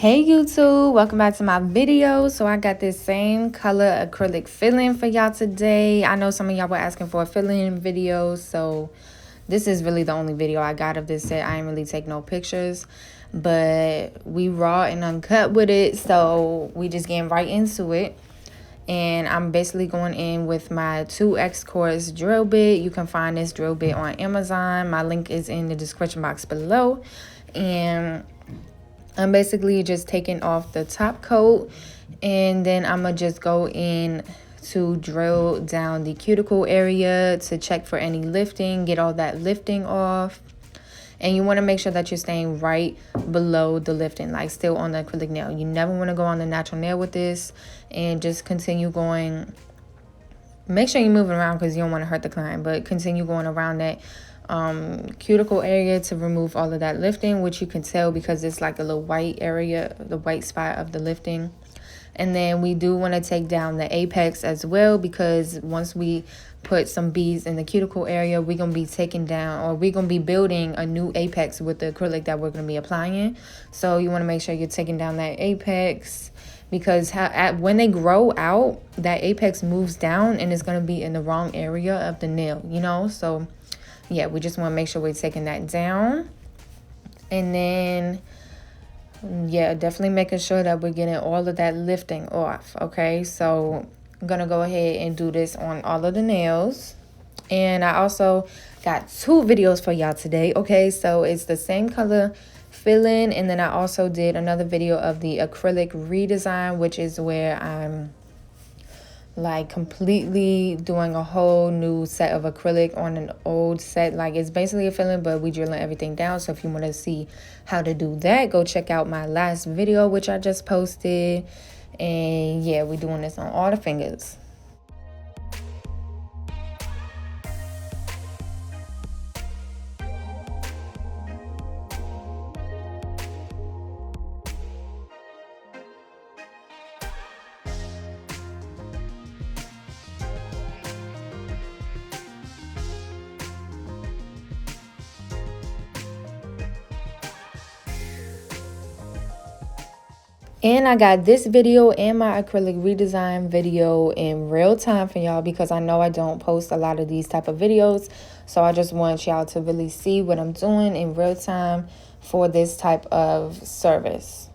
Hey YouTube, welcome back to my video. So I got this same color acrylic filling for y'all today. I know some of y'all were asking for a filling video, so this is really the only video I got of this set. I ain't really take no pictures, but we raw and uncut with it, so we just getting right into it. And I'm basically going in with my 2x course drill bit. You can find this drill bit on Amazon. My link is in the description box below. And I'm basically just taking off the top coat, and then I'm gonna just go in to drill down the cuticle area to check for any lifting, get all that lifting off. And you want to make sure that you're staying right below the lifting, like still on the acrylic nail. You never want to go on the natural nail with this, and just continue going. Make sure you're moving around because you don't want to hurt the client, but continue going around that cuticle area to remove all of that lifting, which you can tell because it's like a little white area, the white spot of the lifting. And then we do want to take down the apex as well, because once we put some beads in the cuticle area, we're going to be taking down, or we're going to be building a new apex with the acrylic that we're going to be applying. So you want to make sure you're taking down that apex, because when they grow out, that apex moves down and it's going to be in the wrong area of the nail, you know. So yeah, we just want to make sure we're taking that down. And then yeah, definitely making sure that we're getting all of that lifting off. Okay, so I'm gonna go ahead and do this on all of the nails. And I also got 2 videos for y'all today. Okay, so it's the same color filling, and then I also did another video of the acrylic redesign, which is where I'm like completely doing a whole new set of acrylic on an old set. Like, it's basically a filling, but we drilling everything down. So if you want to see how to do that, go check out my last video, which I just posted. And yeah, we're doing this on all the fingers. And I got this video and my acrylic redesign video in real time for y'all, because I know I don't post a lot of these type of videos. So I just want y'all to really see what I'm doing in real time for this type of service.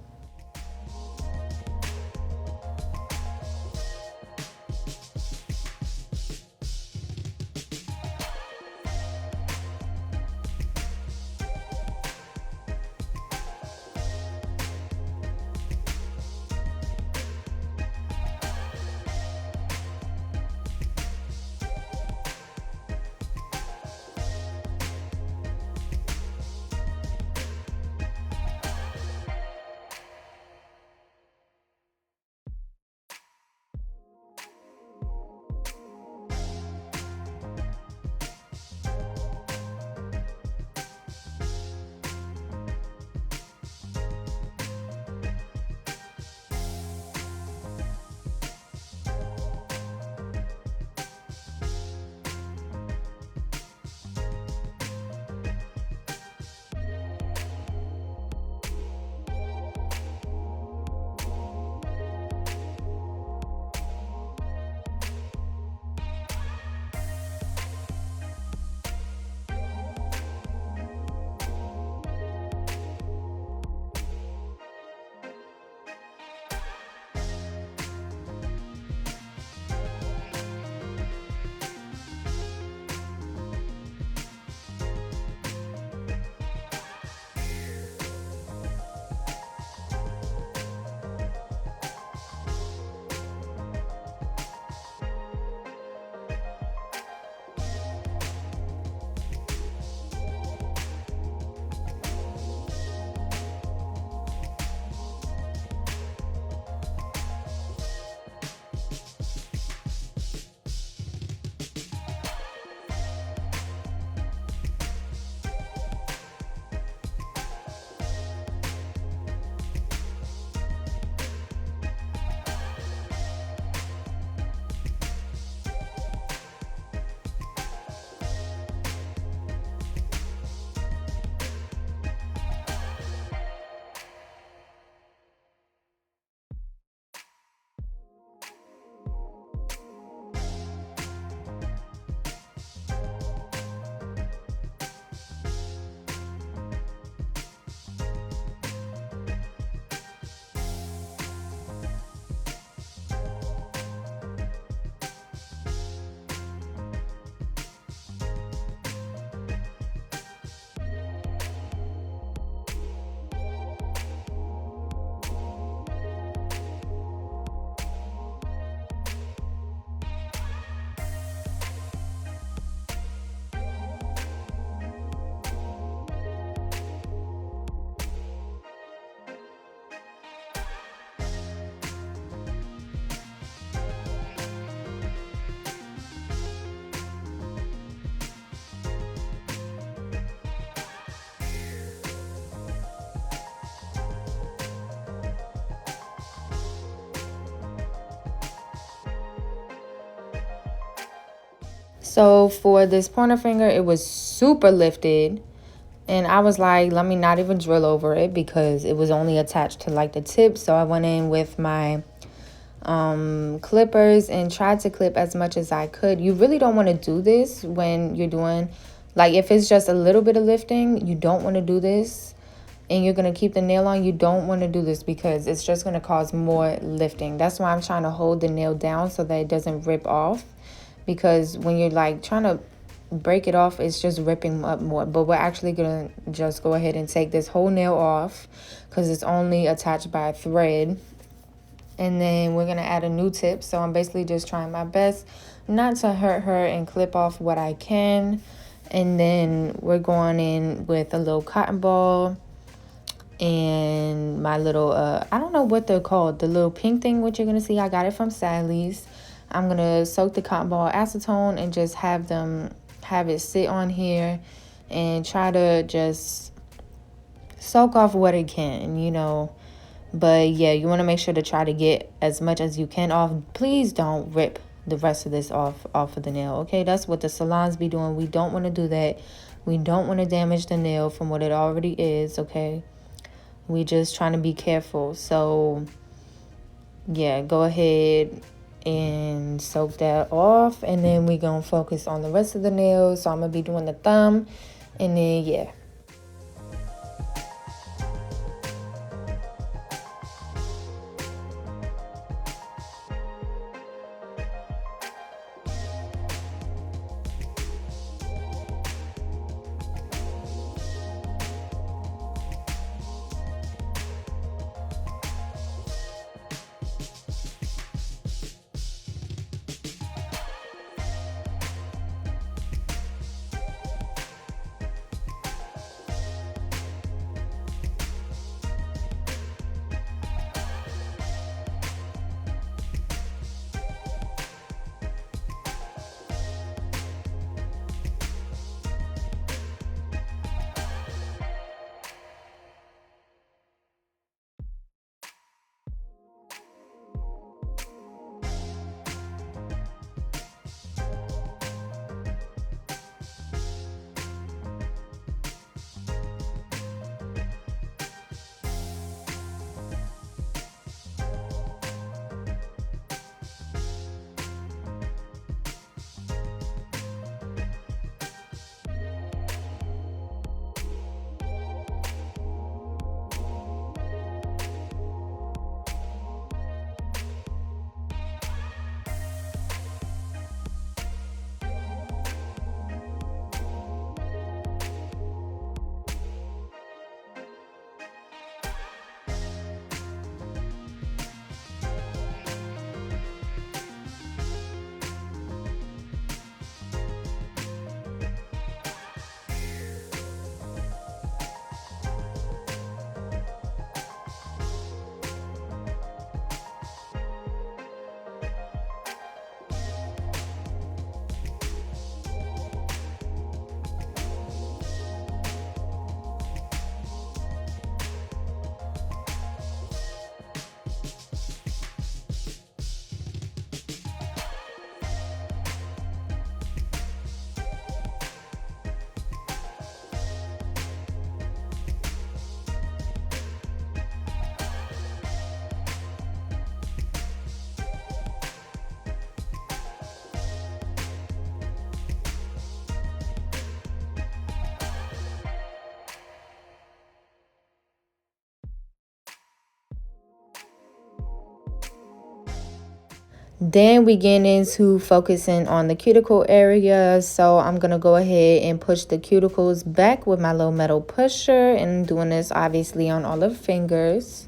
So for this pointer finger, it was super lifted. And I was like, let me not even drill over it because it was only attached to like the tip. So I went in with my clippers and tried to clip as much as I could. You really don't want to do this when you're doing, like, if it's just a little bit of lifting, you don't want to do this. And you're going to keep the nail on, you don't want to do this because it's just going to cause more lifting. That's why I'm trying to hold the nail down so that it doesn't rip off. Because when you're like trying to break it off, it's just ripping up more. But we're actually going to just go ahead and take this whole nail off because it's only attached by a thread. And then we're going to add a new tip. So I'm basically just trying my best not to hurt her and clip off what I can. And then we're going in with a little cotton ball and my little, I don't know what they're called, the little pink thing, what you're going to see. I got it from Sally's. I'm going to soak the cotton ball acetone and just have it sit on here and try to just soak off what it can, you know. But yeah, you want to make sure to try to get as much as you can off. Please don't rip the rest of this off of the nail, okay? That's what the salons be doing. We don't want to do that. We don't want to damage the nail from what it already is, okay? We just trying to be careful. So yeah, go ahead and soak that off, and then we gonna focus on the rest of the nails. So I'm gonna be doing the thumb, and then yeah. Then we get into focusing on the cuticle area. So I'm going to go ahead and push the cuticles back with my little metal pusher, and doing this obviously on all the fingers.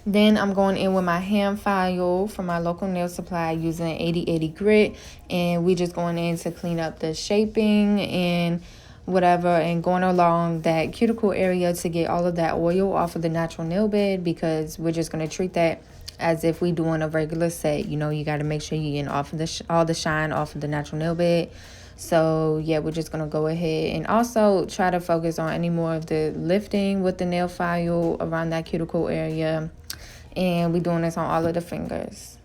Then I'm going in with my hand file from my local nail supply using 80/80 grit, and we just going in to clean up the shaping and whatever, and going along that cuticle area to get all of that oil off of the natural nail bed, because we're just going to treat that as if we doing a regular set. You know, you got to make sure you're getting off of all the shine off of the natural nail bed. So yeah, we're just gonna go ahead and also try to focus on any more of the lifting with the nail file around that cuticle area, and we're doing this on all of the fingers.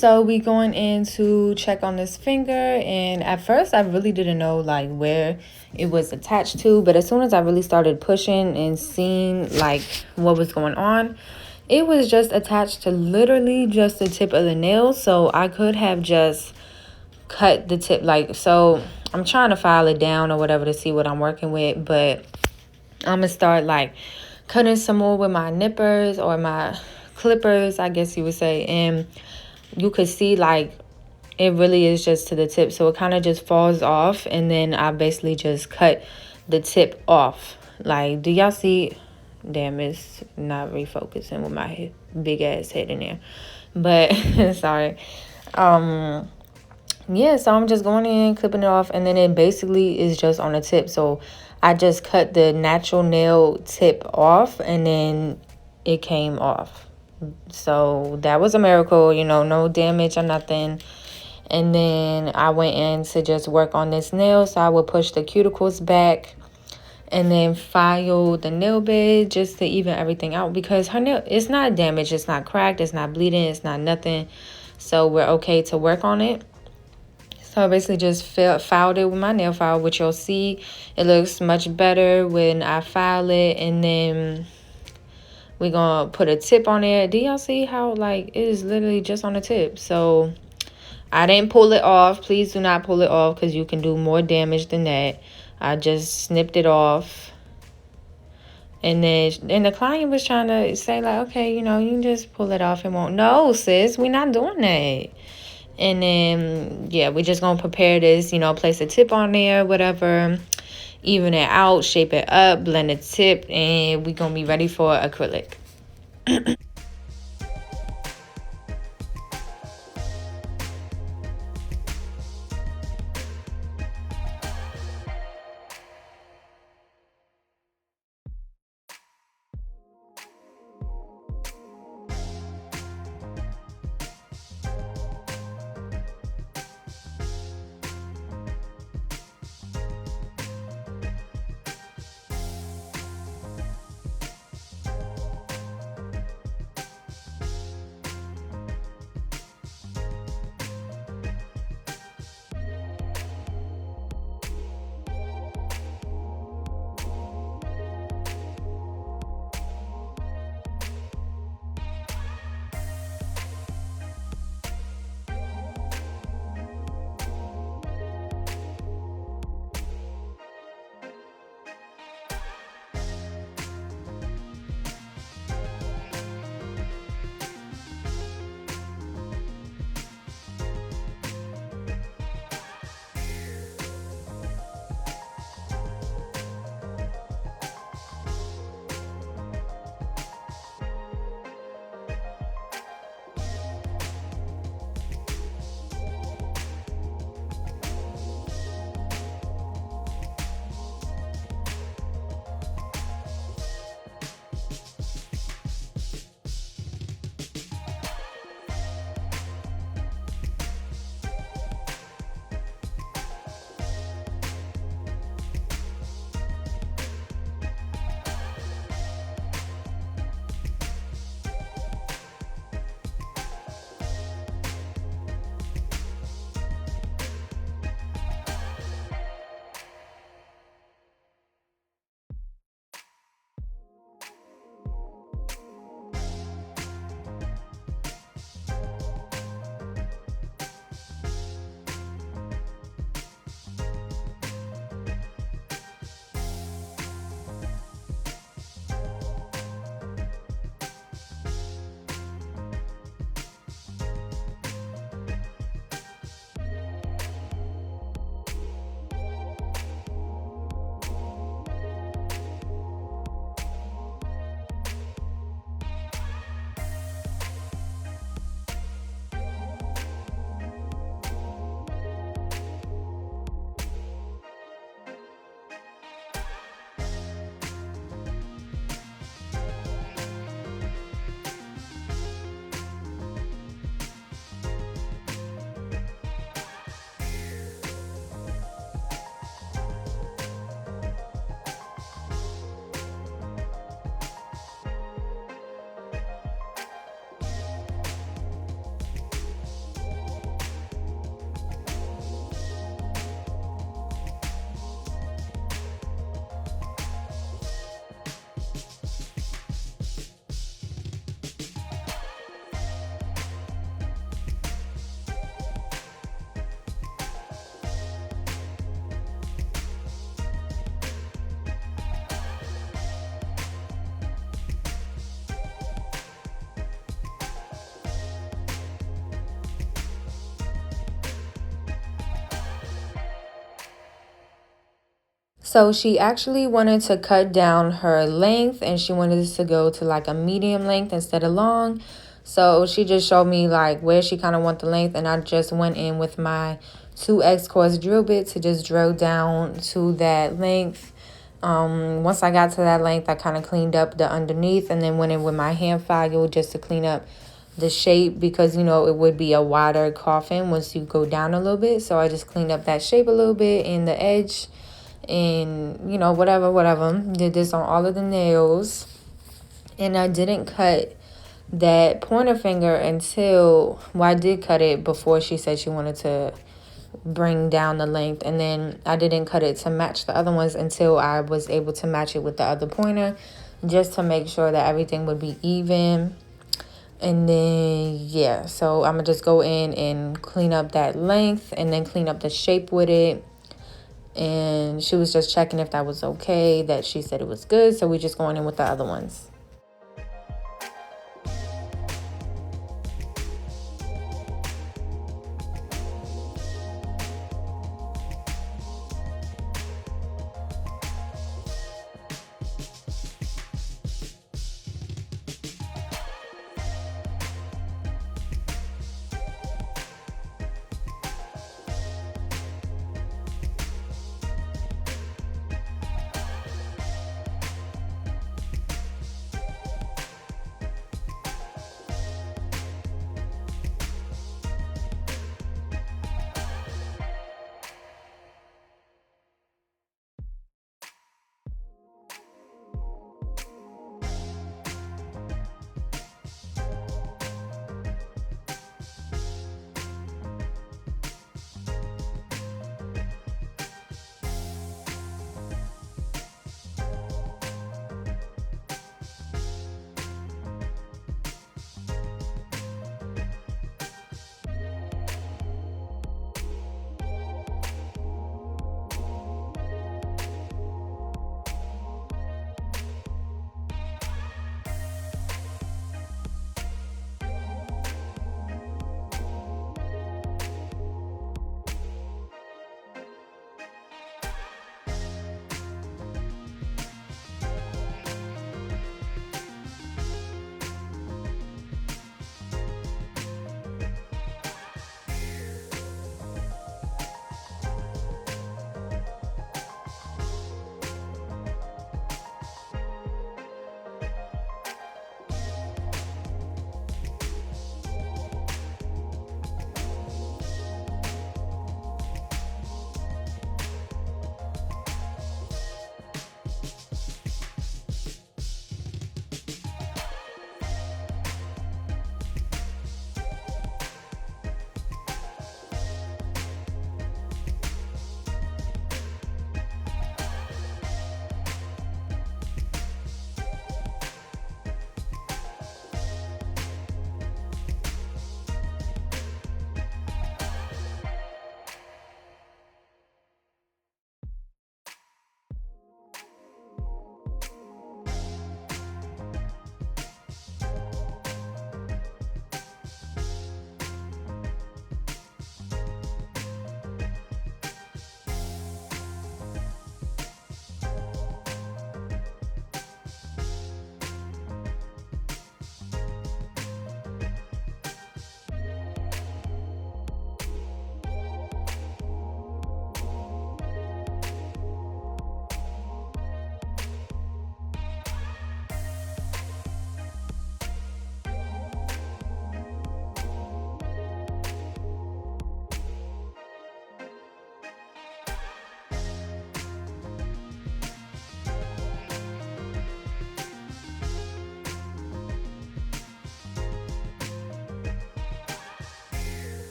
So we going in to check on this finger, and at first I really didn't know like where it was attached to, but as soon as I really started pushing and seeing like what was going on, it was just attached to literally just the tip of the nail. So I could have just cut the tip, like, so I'm trying to file it down or whatever to see what I'm working with, but I'm gonna start like cutting some more with my nippers or my clippers, I guess you would say. And you could see like it really is just to the tip, so it kind of just falls off, and then I basically just cut the tip off. Like, do y'all see? Damn, it's not refocusing with my big ass head in there, but sorry. Yeah, so I'm just going in, clipping it off, and then it basically is just on the tip. So I just cut the natural nail tip off, and then it came off. So that was a miracle, you know, no damage or nothing. And then I went in to just work on this nail. So I would push the cuticles back and then file the nail bed just to even everything out, because her nail, it's not damaged, it's not cracked, it's not bleeding, it's not nothing. So we're okay to work on it. So I basically just filed it with my nail file, which you'll see it looks much better when I file it. And then we're going to put a tip on there. Do y'all see how like it is literally just on the tip? So I didn't pull it off. Please do not pull it off, because you can do more damage than that. I just snipped it off. And then the client was trying to say like, okay, you know, you can just pull it off. It won't. No, sis, we're not doing that. And then, yeah, we're just going to prepare this, you know, place a tip on there, whatever. Even it out, shape it up, blend the tip, and we're going to be ready for acrylic. So she actually wanted to cut down her length, and she wanted us to go to like a medium length instead of long. So she just showed me like where she kind of want the length, and I just went in with my 2X course drill bit to just drill down to that length. Once I got to that length, I kind of cleaned up the underneath, and then went in with my hand file just to clean up the shape, because you know it would be a wider coffin once you go down a little bit. So I just cleaned up that shape a little bit in the edge, and you know, whatever. Did this on all of the nails, and I didn't cut that pointer finger until, well, I did cut it before she said she wanted to bring down the length, and then I didn't cut it to match the other ones until I was able to match it with the other pointer, just to make sure that everything would be even. And then yeah, so I'm gonna just go in and clean up that length, and then clean up the shape with it. And she was just checking if that was okay, that she said it was good, so we're just going in with the other ones.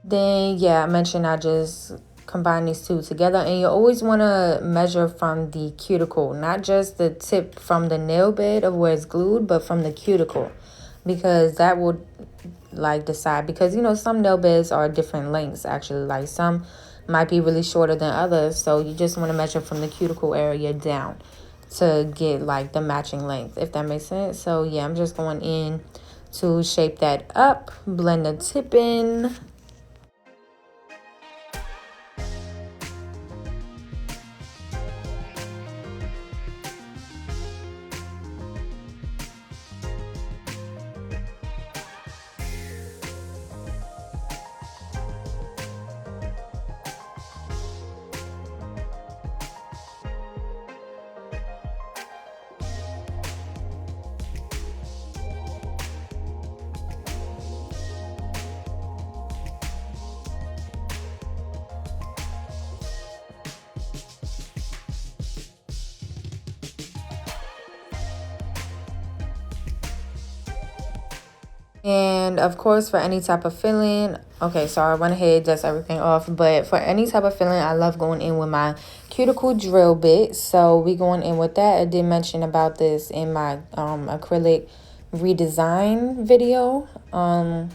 Then, yeah, I mentioned I just combine these two together. And you always want to measure from the cuticle, not just the tip from the nail bed of where it's glued, but from the cuticle. Because that will, like, decide. Because, you know, some nail beds are different lengths, actually. Like, some might be really shorter than others. So you just want to measure from the cuticle area down to get, like, the matching length, if that makes sense. So, yeah, I'm just going in to shape that up, blend the tip in. And of course, for any type of filling, okay, so I went ahead, dust everything off. But for any type of filling, I love going in with my cuticle drill bit. So we going in with that. I did mention about this in my acrylic redesign video. I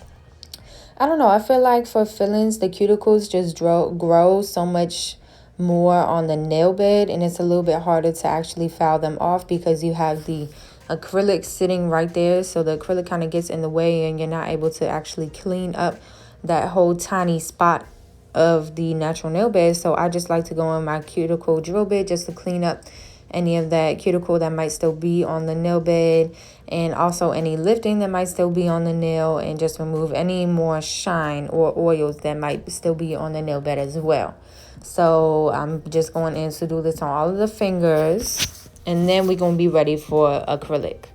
don't know. I feel like for fillings, the cuticles just grow so much more on the nail bed, and it's a little bit harder to actually file them off because you have the acrylic sitting right there. So the acrylic kind of gets in the way, and you're not able to actually clean up that whole tiny spot of the natural nail bed. So I just like to go in my cuticle drill bit just to clean up any of that cuticle that might still be on the nail bed, and also any lifting that might still be on the nail, and just remove any more shine or oils that might still be on the nail bed as well. So I'm just going in to do this on all of the fingers, and then we're going to be ready for acrylic.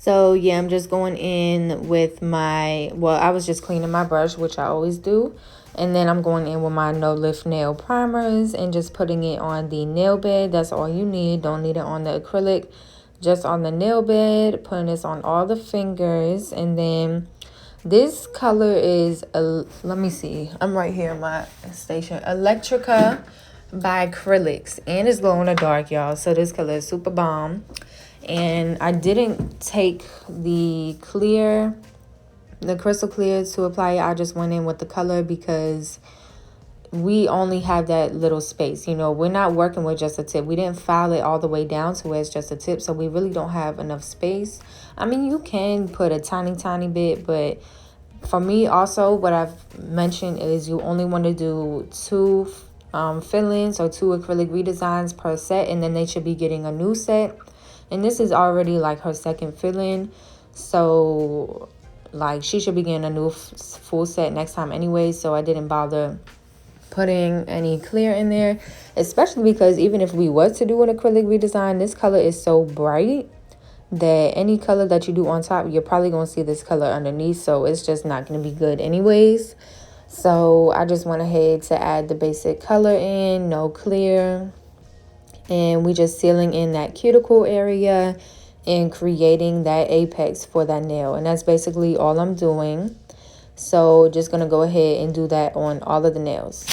So yeah, I'm just going in with my, well, I was just cleaning my brush, which I always do. And then I'm going in with my no lift nail primers and just putting it on the nail bed. That's all you need. Don't need it on the acrylic, just on the nail bed. Putting this on all the fingers. And then this color is, let me see. I'm right here in my station. Electrica by Acrylics. And it's glow in the dark, y'all. So this color is super bomb. And I didn't take the crystal clear to apply it. I just went in with the color because we only have that little space. You know, we're not working with just a tip. We didn't file it all the way down to where it's just a tip. So we really don't have enough space. I mean, you can put a tiny bit, but for me also, what I've mentioned is you only want to do two fill-ins or two acrylic redesigns per set, and then they should be getting a new set. And this is already like her second fill-in, so like she should be getting a new full set next time anyway. So I didn't bother putting any clear in there, especially because even if we was to do an acrylic redesign, this color is so bright that any color that you do on top, you're probably going to see this color underneath, so it's just not going to be good anyways. So I just went ahead to add the basic color in, no clear. And we just sealing in that cuticle area and creating that apex for that nail. And that's basically all I'm doing. So just going to go ahead and do that on all of the nails.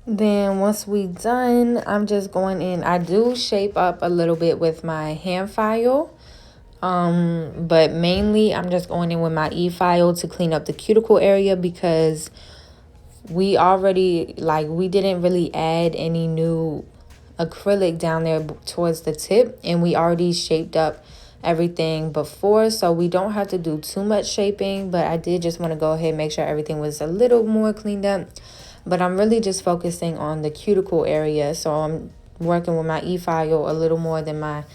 Then once we done, I'm just going in. I do shape up a little bit with my hand file. But mainly I'm just going in with my e-file to clean up the cuticle area, because we already, like, we didn't really add any new acrylic down there towards the tip, and we already shaped up everything before, so we don't have to do too much shaping. But I did just want to go ahead and make sure everything was a little more cleaned up. But I'm really just focusing on the cuticle area, so I'm working with my e-file a little more than my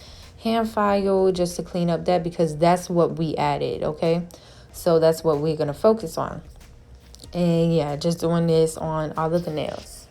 hand file, just to clean up that, because that's what we added. Okay, so that's what we're gonna focus on. And yeah, just doing this on all of the nails.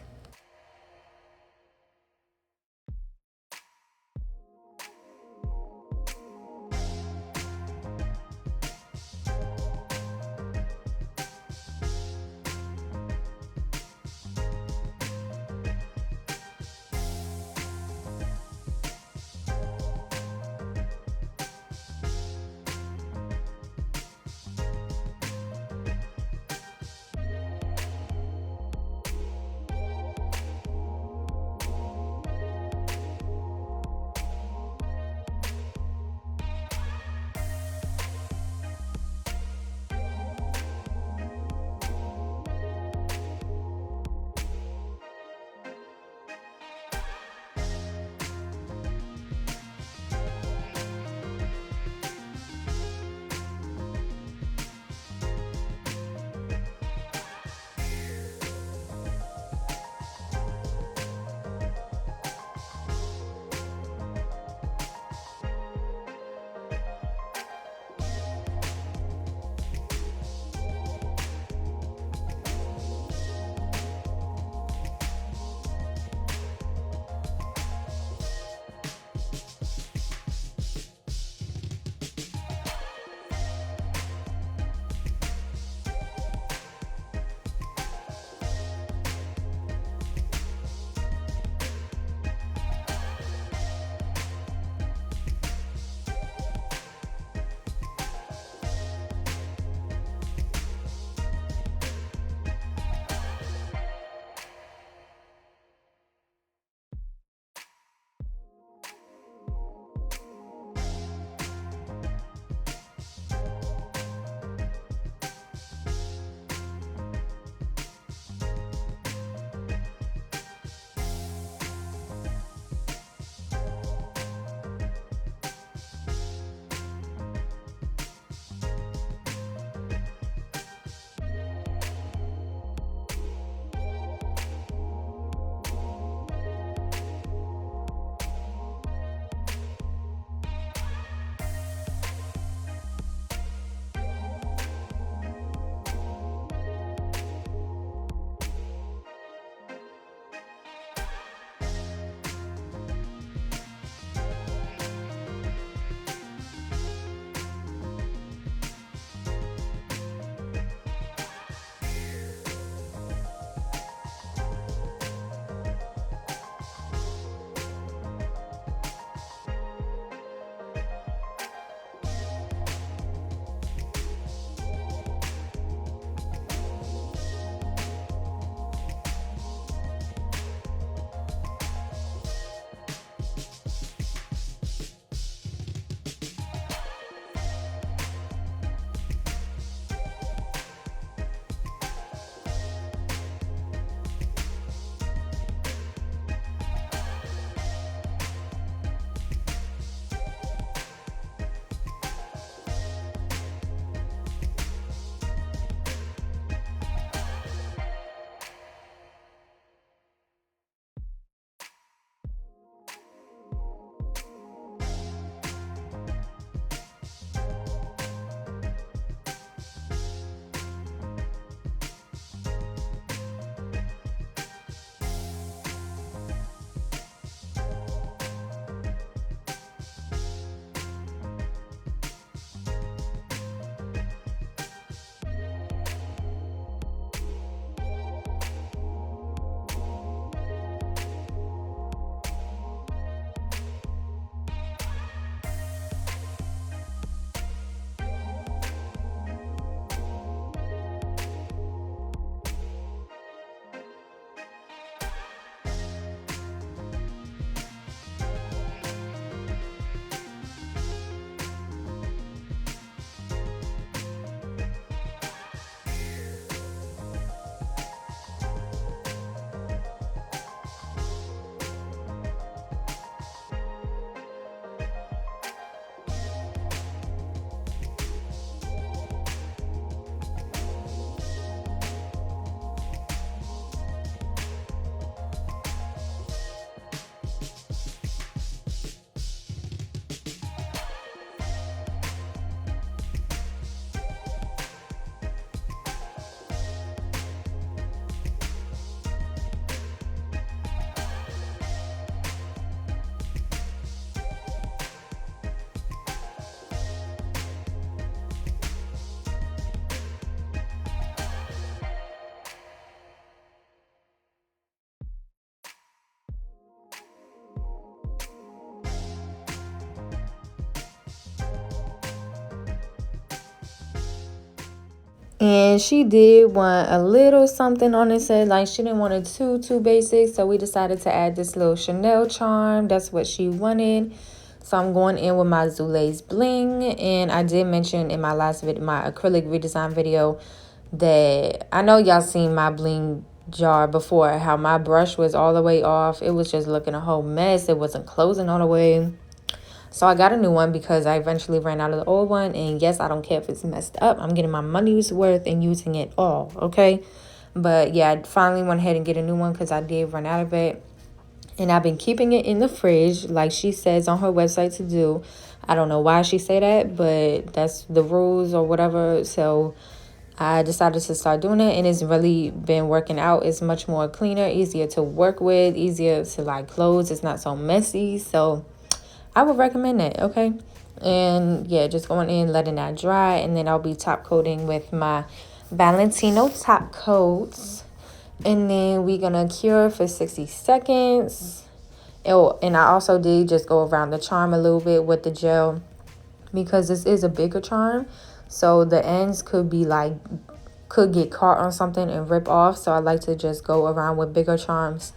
And she did want a little something on it, said like she didn't want it too basic, so we decided to add this little Chanel charm. That's what she wanted. So I'm going in with my Zula's bling, and I did mention in my last video, my acrylic redesign video, that I know y'all seen my bling jar before, how my brush was all the way off. It was just looking a whole mess. It wasn't closing all the way. So I got a new one because I eventually ran out of the old one. And yes, I don't care if it's messed up. I'm getting my money's worth and using it all, okay? But yeah, I finally went ahead and get a new one because I did run out of it. And I've been keeping it in the fridge like she says on her website to do. I don't know why she say that, but that's the rules or whatever. So I decided to start doing it, and it's really been working out. It's much more cleaner, easier to work with, easier to like close. It's not so messy. So I would recommend it, okay? And yeah, just going in, letting that dry, and then I'll be top coating with my Valentino top coats. And then we're gonna cure for 60 seconds. Oh, and I also did just go around the charm a little bit with the gel because this is a bigger charm. So the ends could get caught on something and rip off. So I like to just go around with bigger charms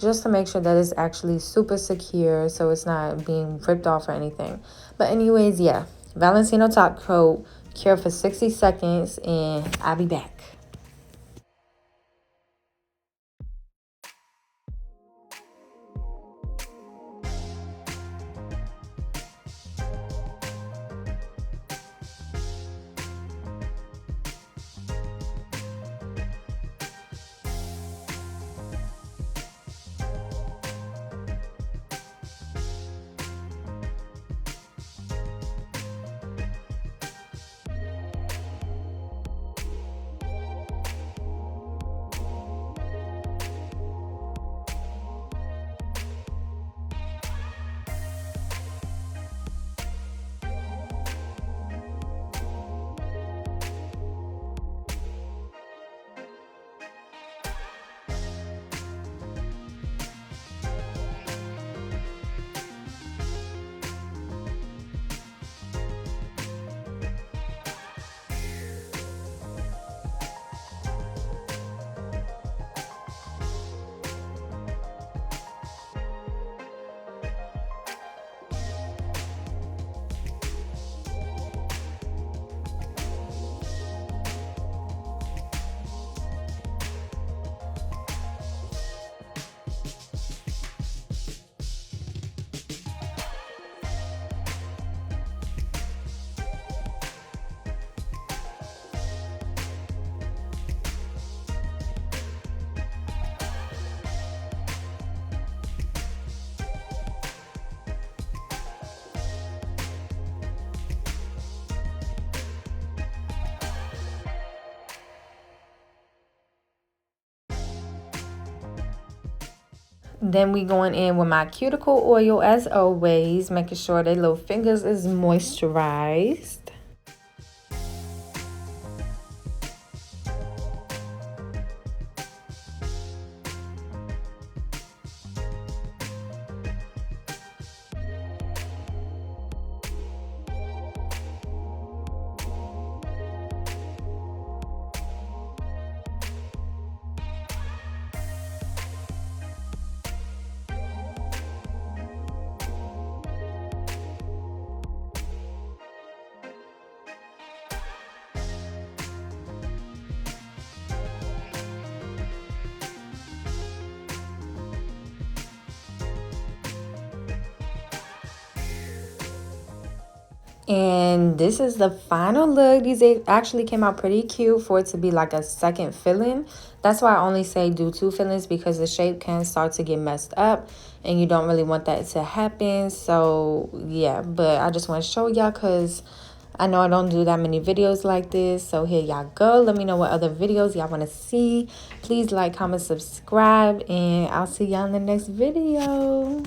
just to make sure that it's actually super secure, so it's not being ripped off or anything. But anyways, yeah, Valentino top coat, cure for 60 seconds, and I'll be back. Then we going in with my cuticle oil as always, making sure their little fingers is moisturized. And this is the final look. These actually came out pretty cute for it to be like a second filling. That's why I only say do 2 fillings, because the shape can start to get messed up and you don't really want that to happen. So yeah, but I just want to show y'all because I know I don't do that many videos like this. So here y'all go. Let me know what other videos y'all want to see. Please like, comment, subscribe, and I'll see y'all in the next video.